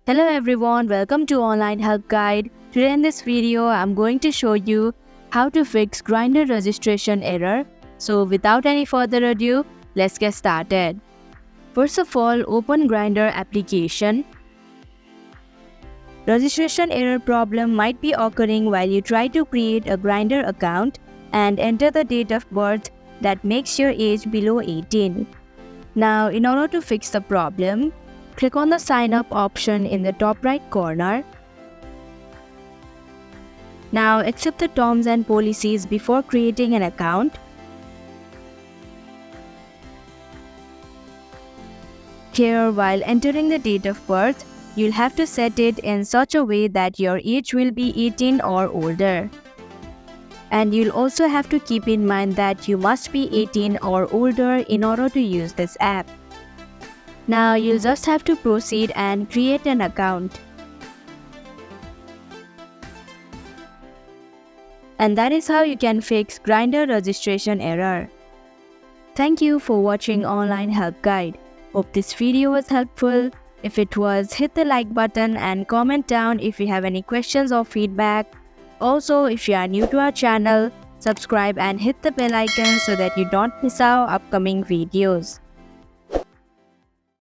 Hello everyone, welcome to Online Help Guide. Today in this video, I'm going to show you how to fix Grindr registration error. So without any further ado, let's get started. First of all, open Grindr application. Registration error problem might be occurring while you try to create a Grindr account and enter the date of birth that makes your age below 18. Now, in order to fix the problem, click on the sign up option in the top right corner. Now accept the terms and policies before creating an account. Here, while entering the date of birth, you'll have to set it in such a way that your age will be 18 or older. And you'll also have to keep in mind that you must be 18 or older in order to use this app. Now you'll just have to proceed and create an account. And that is how you can fix Grindr registration error. Thank you for watching Online Help Guide. Hope this video was helpful. If it was, hit the like button and comment down if you have any questions or feedback. Also, if you are new to our channel, subscribe and hit the bell icon so that you don't miss our upcoming videos.